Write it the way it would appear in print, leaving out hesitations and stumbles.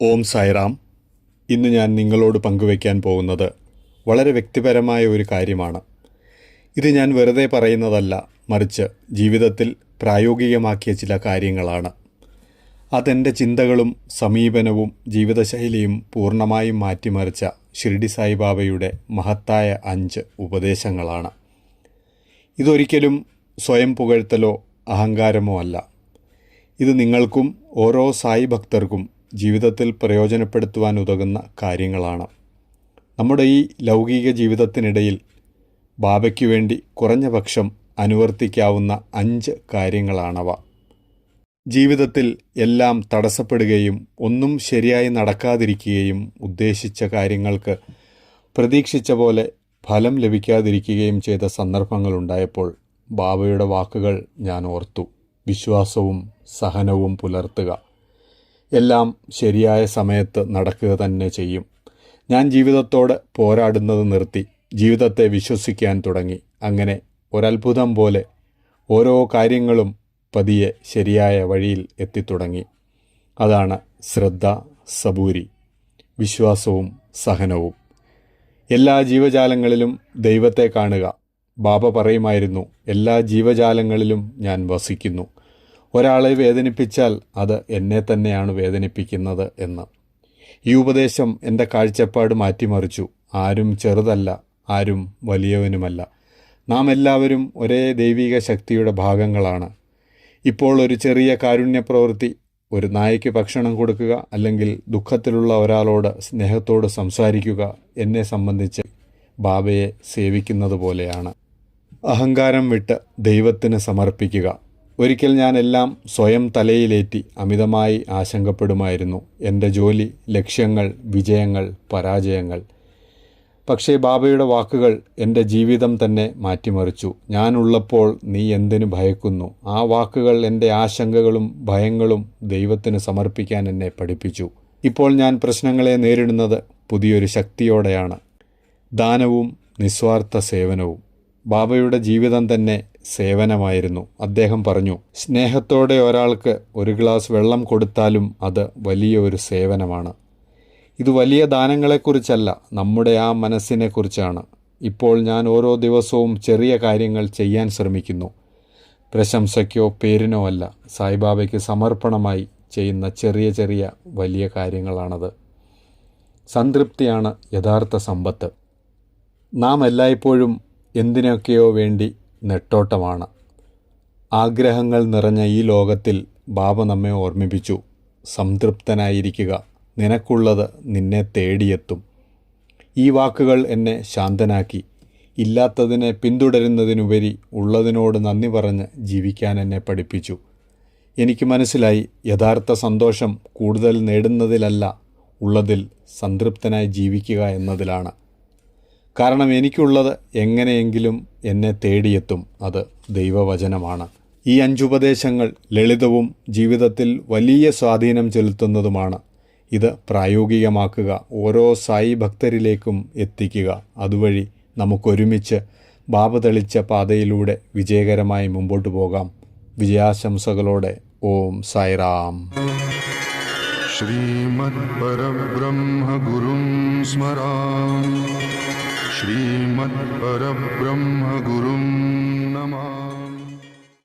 ഓം സായിറാം. ഇന്ന് ഞാൻ നിങ്ങളോട് പങ്കുവയ്ക്കാൻ പോകുന്നത് വളരെ വ്യക്തിപരമായ ഒരു കാര്യമാണ്. ഇത് ഞാൻ വെറുതെ പറയുന്നതല്ല, മറിച്ച് ജീവിതത്തിൽ പ്രായോഗികമാക്കിയ ചില കാര്യങ്ങളാണ്. അതെൻ്റെ ചിന്തകളും സമീപനവും ജീവിതശൈലിയും പൂർണ്ണമായും മാറ്റിമറിച്ച ഷിർഡി സായിബാബയുടെ മഹത്തായ 5 ഉപദേശങ്ങളാണ്. ഇതൊരിക്കലും സ്വയം പുകഴ്ത്തലോ അഹങ്കാരമോ അല്ല. ഇത് നിങ്ങൾക്കും ഓരോ സായി ഭക്തർക്കും ജീവിതത്തിൽ പ്രയോജനപ്പെടുത്തുവാൻ ഉതകുന്ന കാര്യങ്ങളാണ്. നമ്മുടെ ഈ ലൗകിക ജീവിതത്തിനിടയിൽ ബാബയ്ക്കു വേണ്ടി കുറഞ്ഞ പക്ഷം അനുവർത്തിക്കാവുന്ന 5 കാര്യങ്ങളാണവ. ജീവിതത്തിൽ എല്ലാം തടസ്സപ്പെടുകയും ഒന്നും ശരിയായി നടക്കാതിരിക്കുകയും ഉദ്ദേശിച്ച കാര്യങ്ങൾക്ക് പ്രതീക്ഷിച്ച പോലെ ഫലം ലഭിക്കാതിരിക്കുകയും ചെയ്ത സന്ദർഭങ്ങളുണ്ടായപ്പോൾ ബാബയുടെ വാക്കുകൾ ഞാൻ ഓർത്തു. വിശ്വാസവും സഹനവും പുലർത്തുക. എല്ലാം ശരിയായ സമയത്ത് നടക്കുക തന്നെ ചെയ്യും. ഞാൻ ജീവിതത്തോട് പോരാടുന്നത് നിർത്തി ജീവിതത്തെ വിശ്വസിക്കാൻ തുടങ്ങി. അങ്ങനെ ഒരത്ഭുതം പോലെ ഓരോ കാര്യങ്ങളും പതിയെ ശരിയായ വഴിയിൽ എത്തിത്തുടങ്ങി. അതാണ് ശ്രദ്ധ, സബൂരി, വിശ്വാസവും സഹനവും. എല്ലാ ജീവജാലങ്ങളിലും ദൈവത്തെ കാണുക. ബാബ പറയുമായിരുന്നു, എല്ലാ ജീവജാലങ്ങളിലും ഞാൻ വസിക്കുന്നു. ഒരാളെ വേദനിപ്പിച്ചാൽ അത് എന്നെ തന്നെയാണ് വേദനിപ്പിക്കുന്നത് എന്ന്. ഈ ഉപദേശം എൻ്റെ കാഴ്ചപ്പാട് മാറ്റിമറിച്ചു. ആരും ചെറുതല്ല, ആരും വലിയവനുമല്ല. നാം എല്ലാവരും ഒരേ ദൈവിക ശക്തിയുടെ ഭാഗങ്ങളാണ്. ഇപ്പോൾ ഒരു ചെറിയ കാരുണ്യപ്രവൃത്തി, ഒരു നായയ്ക്ക് ഭക്ഷണം കൊടുക്കുക, അല്ലെങ്കിൽ ദുഃഖത്തിലുള്ള ഒരാളോട് സ്നേഹത്തോട് സംസാരിക്കുക എന്നെ സംബന്ധിച്ച് ബാബയെ സേവിക്കുന്നത് പോലെയാണ്. അഹങ്കാരം വിട്ട് ദൈവത്തിന് സമർപ്പിക്കുക. ഒരിക്കൽ ഞാൻ എല്ലാം സ്വയം തലയിലേറ്റി അമിതമായി ആശങ്കപ്പെടുമായിരുന്നു. എൻ്റെ ജോലി, ലക്ഷ്യങ്ങൾ, വിജയങ്ങൾ, പരാജയങ്ങൾ. പക്ഷേ ബാബയുടെ വാക്കുകൾ എൻ്റെ ജീവിതം തന്നെ മാറ്റിമറിച്ചു. ഞാനുള്ളപ്പോൾ നീ എന്തിനു ഭയക്കുന്നു? ആ വാക്കുകൾ എൻ്റെ ആശങ്കകളും ഭയങ്ങളും ദൈവത്തിന് സമർപ്പിക്കാൻ എന്നെ പഠിപ്പിച്ചു. ഇപ്പോൾ ഞാൻ പ്രശ്നങ്ങളെ നേരിടുന്നത് പുതിയൊരു ശക്തിയോടെയാണ്. ദാനവും നിസ്വാർത്ഥ സേവനവും. ബാബയുടെ ജീവിതം തന്നെ സേവനമായിരുന്നു. അദ്ദേഹം പറഞ്ഞു, സ്നേഹത്തോടെ ഒരാൾക്ക് ഒരു ഗ്ലാസ് വെള്ളം കൊടുത്താലും അത് വലിയ ഒരു സേവനമാണ്. ഇത് വലിയ ദാനങ്ങളെക്കുറിച്ചല്ല, നമ്മുടെ ആ മനസ്സിനെക്കുറിച്ചാണ്. ഇപ്പോൾ ഞാൻ ഓരോ ദിവസവും ചെറിയ കാര്യങ്ങൾ ചെയ്യാൻ ശ്രമിക്കുന്നു. പ്രശംസയ്ക്കോ പേരിനോ അല്ല, സായിബാബയ്ക്ക് സമർപ്പണമായി ചെയ്യുന്ന ചെറിയ ചെറിയ വലിയ കാര്യങ്ങളാണത്. സംതൃപ്തിയാണ് യഥാർത്ഥ സമ്പത്ത്. നാം എല്ലായ്പ്പോഴും എന്തിനൊക്കെയോ വേണ്ടി നെട്ടോട്ടമാണ്. ആഗ്രഹങ്ങൾ നിറഞ്ഞ ഈ ലോകത്തിൽ ബാബ നമ്മെ ഓർമ്മിപ്പിച്ചു, സംതൃപ്തനായിരിക്കുക, നിനക്കുള്ളത് നിന്നെ തേടിയെത്തും. ഈ വാക്കുകൾ എന്നെ ശാന്തനാക്കി. ഇല്ലാത്തതിനെ പിന്തുടരുന്നതിനുപരി ഉള്ളതിനോട് നന്ദി പറഞ്ഞ് ജീവിക്കാൻ എന്നെ പഠിപ്പിച്ചു. എനിക്ക് മനസ്സിലായി, യഥാർത്ഥ സന്തോഷം കൂടുതൽ നേടുന്നതിലല്ല, ഉള്ളതിൽ സംതൃപ്തനായി ജീവിക്കുക എന്നതിലാണ്. കാരണം എനിക്കുള്ളത് എങ്ങനെയെങ്കിലും എന്നെ തേടിയെത്തും. അത് ദൈവവചനമാണ്. ഈ 5 ഉപദേശങ്ങൾ ലളിതവും ജീവിതത്തിൽ വലിയ സ്വാധീനം ചെലുത്തുന്നതുമാണ്. ഇത് പ്രായോഗികമാക്കുക, ഓരോ സായി ഭക്തരിലേക്കും എത്തിക്കുക. അതുവഴി നമുക്കൊരുമിച്ച് ബാബ തെളിച്ച പാതയിലൂടെ വിജയകരമായി മുമ്പോട്ട് പോകാം. വിജയാശംസകളോടെ ഓം സായിറാം. ശ്രീമദ് പരബ്രഹ്മ ഗുരും സ്മരാമി. ശ്രീമദ് പരബ്രഹ്മ ഗുരും നമാമി.